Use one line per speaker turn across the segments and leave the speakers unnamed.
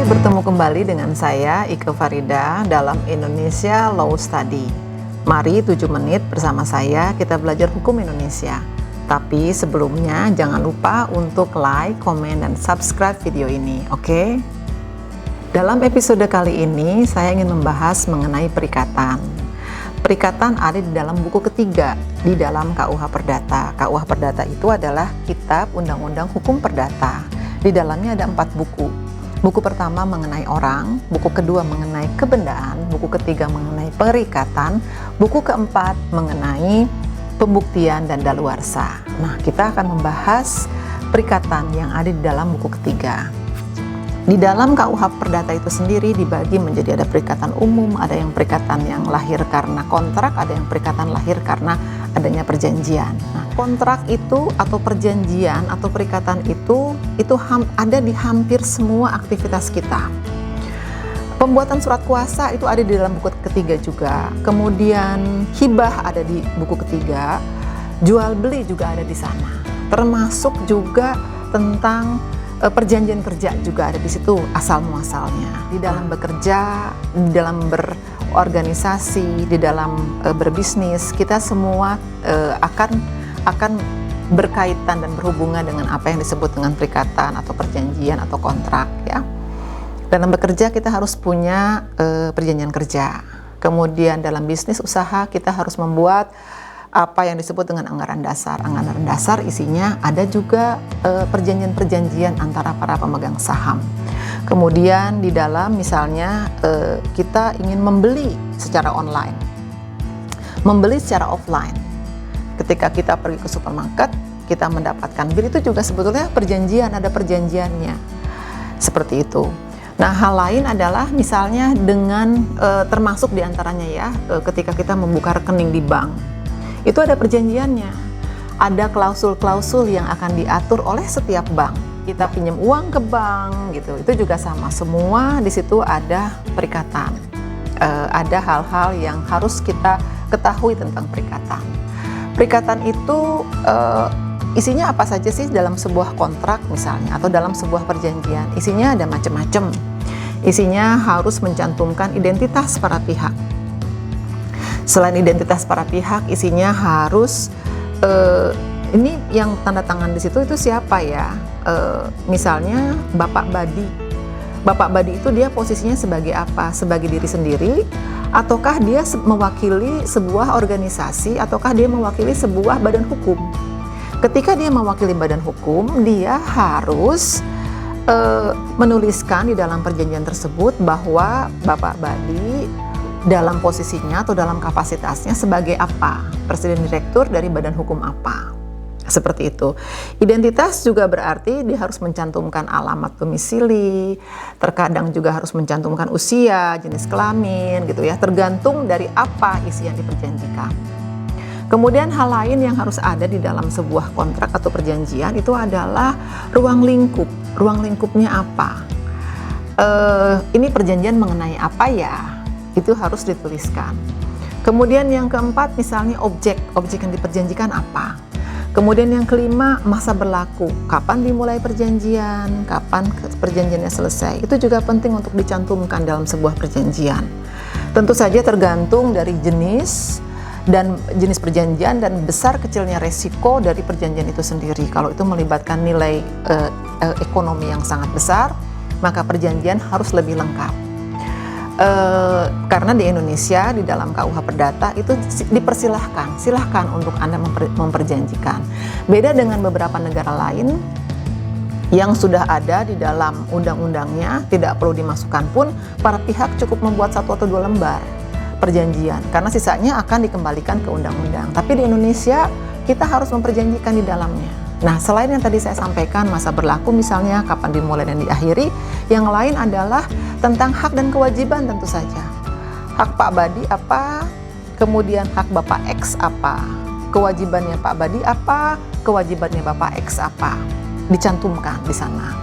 bertemu kembali dengan saya Ike Farida dalam Indonesia Law Study. Mari 7 menit bersama saya kita belajar hukum Indonesia. Tapi sebelumnya jangan lupa untuk like, komen, dan subscribe video ini, oke? Dalam episode kali ini saya ingin membahas mengenai perikatan. Perikatan ada di dalam buku ketiga di dalam KUH Perdata. KUH Perdata itu adalah Kitab Undang-Undang Hukum Perdata. Di dalamnya ada 4 buku. Buku pertama mengenai orang, buku kedua mengenai kebendaan, buku ketiga mengenai perikatan, buku keempat mengenai pembuktian dan daluarsa. Nah, kita akan membahas perikatan yang ada di dalam buku ketiga. Di dalam KUH Perdata itu sendiri dibagi menjadi ada perikatan umum, ada yang perikatan yang lahir karena kontrak, ada yang perikatan lahir karena adanya perjanjian. Nah, kontrak itu atau perjanjian atau perikatan itu ada di hampir semua aktivitas kita. Pembuatan surat kuasa itu ada di dalam buku ketiga juga. Kemudian hibah ada di buku ketiga, jual beli juga ada di sana. Termasuk juga tentang perjanjian kerja juga ada di situ asal muasalnya. Di dalam bekerja, di dalam berorganisasi, di dalam berbisnis, kita semua akan berkaitan dan berhubungan dengan apa yang disebut dengan perikatan atau perjanjian atau kontrak, ya. Dalam bekerja kita harus punya perjanjian kerja. Kemudian dalam bisnis usaha kita harus membuat apa yang disebut dengan anggaran dasar. Anggaran dasar isinya ada juga perjanjian-perjanjian antara para pemegang saham. Kemudian di dalam misalnya kita ingin membeli secara online, membeli secara offline. Ketika kita pergi ke supermarket, kita mendapatkan bil, itu juga sebetulnya perjanjian, ada perjanjiannya. Seperti itu. Nah, hal lain adalah misalnya dengan termasuk diantaranya ya, ketika kita membuka rekening di bank. Itu ada perjanjiannya, ada klausul-klausul yang akan diatur oleh setiap bank. Kita pinjam uang ke bank, gitu, itu juga sama. Semua di situ ada perikatan. Ada hal-hal yang harus kita ketahui tentang perikatan. Perikatan itu isinya apa saja sih dalam sebuah kontrak misalnya, atau dalam sebuah perjanjian? Isinya ada macam-macam. Isinya harus mencantumkan identitas para pihak. Selain identitas para pihak, isinya harus ini yang tanda tangan di situ itu siapa ya? Misalnya Bapak Badi. Bapak Badi itu dia posisinya sebagai apa? Sebagai diri sendiri, ataukah dia mewakili sebuah organisasi, ataukah dia mewakili sebuah badan hukum? Ketika dia mewakili badan hukum, dia harus menuliskan di dalam perjanjian tersebut bahwa Bapak Badi dalam posisinya atau dalam kapasitasnya sebagai apa, presiden direktur dari badan hukum apa, seperti itu. Identitas juga berarti dia harus mencantumkan alamat domisili, terkadang juga harus mencantumkan usia, jenis kelamin, gitu ya, tergantung dari apa isi yang diperjanjikan. Kemudian hal lain yang harus ada di dalam sebuah kontrak atau perjanjian itu adalah ruang lingkup. Ruang lingkupnya apa? Ini perjanjian mengenai apa ya? Itu harus dituliskan. Kemudian yang keempat misalnya objek yang diperjanjikan apa. Kemudian yang kelima masa berlaku, kapan dimulai perjanjian, kapan perjanjiannya selesai. Itu juga penting untuk dicantumkan dalam sebuah perjanjian. Tentu saja tergantung dari jenis perjanjian dan besar kecilnya resiko dari perjanjian itu sendiri. Kalau itu melibatkan nilai ekonomi yang sangat besar, maka perjanjian harus lebih lengkap. Karena di Indonesia di dalam KUH Perdata itu silahkan untuk Anda memperjanjikan. Beda dengan beberapa negara lain yang sudah ada di dalam undang-undangnya, tidak perlu dimasukkan pun, para pihak cukup membuat 1 atau 2 lembar perjanjian, karena sisanya akan dikembalikan ke undang-undang. Tapi di Indonesia kita harus memperjanjikan di dalamnya. Nah, selain yang tadi saya sampaikan, masa berlaku misalnya, kapan dimulai dan diakhiri, yang lain adalah tentang hak dan kewajiban tentu saja. Hak Pak Badi apa, kemudian hak Bapak X apa, kewajibannya Pak Badi apa, kewajibannya Bapak X apa, dicantumkan di sana.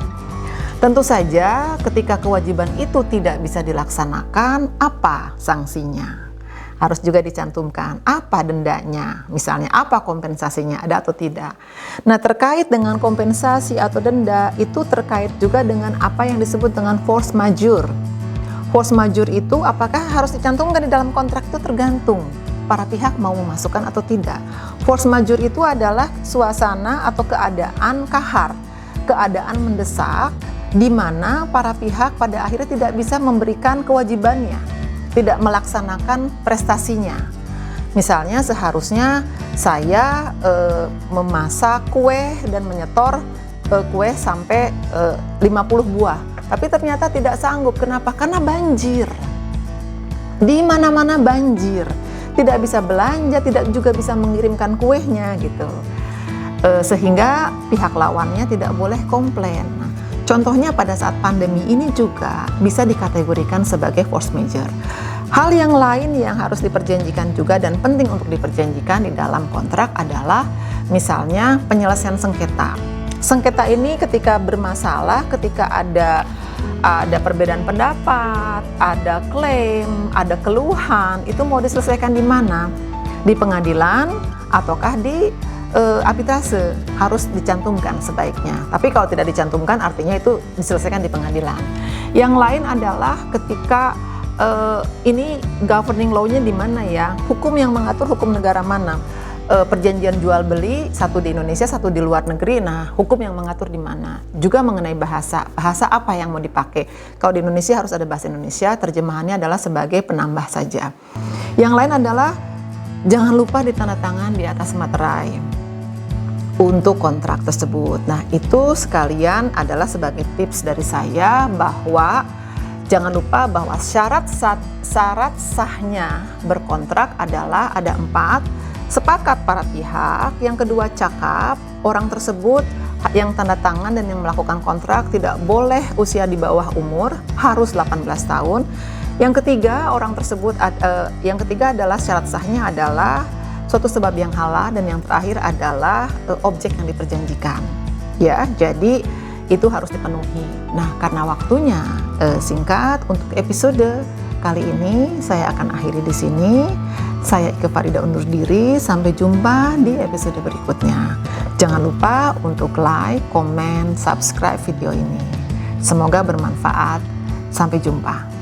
Tentu saja ketika kewajiban itu tidak bisa dilaksanakan, apa sanksinya? harus juga dicantumkan apa dendanya, misalnya apa kompensasinya, ada atau tidak. Nah, terkait dengan kompensasi atau denda itu terkait juga dengan apa yang disebut dengan force majeure. Force majeure itu apakah harus dicantumkan di dalam kontrak, itu tergantung para pihak mau memasukkan atau tidak. Force majeure itu adalah suasana atau keadaan kahar, keadaan mendesak di mana para pihak pada akhirnya tidak bisa memberikan kewajibannya, tidak melaksanakan prestasinya. Misalnya seharusnya saya memasak kue dan menyetor kue sampai 50 buah, tapi ternyata tidak sanggup. Kenapa? Karena banjir. Di mana-mana banjir, tidak bisa belanja, tidak juga bisa mengirimkan kuenya gitu. Sehingga pihak lawannya tidak boleh komplain. Nah, contohnya pada saat pandemi ini juga bisa dikategorikan sebagai force majeure. Hal yang lain yang harus diperjanjikan juga dan penting untuk diperjanjikan di dalam kontrak adalah misalnya penyelesaian sengketa. Sengketa ini ketika bermasalah, ketika ada perbedaan pendapat, ada klaim, ada keluhan, itu mau diselesaikan di mana? Di pengadilan ataukah di arbitrase? Harus dicantumkan sebaiknya. Tapi kalau tidak dicantumkan artinya itu diselesaikan di pengadilan. Yang lain adalah ketika ini governing law-nya di mana ya? Hukum yang mengatur hukum negara mana? Perjanjian jual beli satu di Indonesia, satu di luar negeri. Nah, hukum yang mengatur di mana? Juga mengenai bahasa apa yang mau dipakai. Kalau di Indonesia harus ada bahasa Indonesia, terjemahannya adalah sebagai penambah saja. Yang lain adalah jangan lupa ditandatangan di atas materai untuk kontrak tersebut. Nah, itu sekalian adalah sebagai tips dari saya bahwa jangan lupa bahwa syarat sahnya berkontrak adalah ada 4. Sepakat para pihak, yang kedua cakap, orang tersebut yang tanda tangan dan yang melakukan kontrak tidak boleh usia di bawah umur, harus 18 tahun. Yang ketiga, orang tersebut yang ketiga adalah syarat sahnya adalah suatu sebab yang halal, dan yang terakhir adalah objek yang diperjanjikan. Ya, jadi itu harus dipenuhi. Nah, karena waktunya singkat untuk episode kali ini, saya akan akhiri di sini. Saya Ike Farida undur diri, sampai jumpa di episode berikutnya. Jangan lupa untuk like, komen, subscribe video ini. Semoga bermanfaat. Sampai jumpa.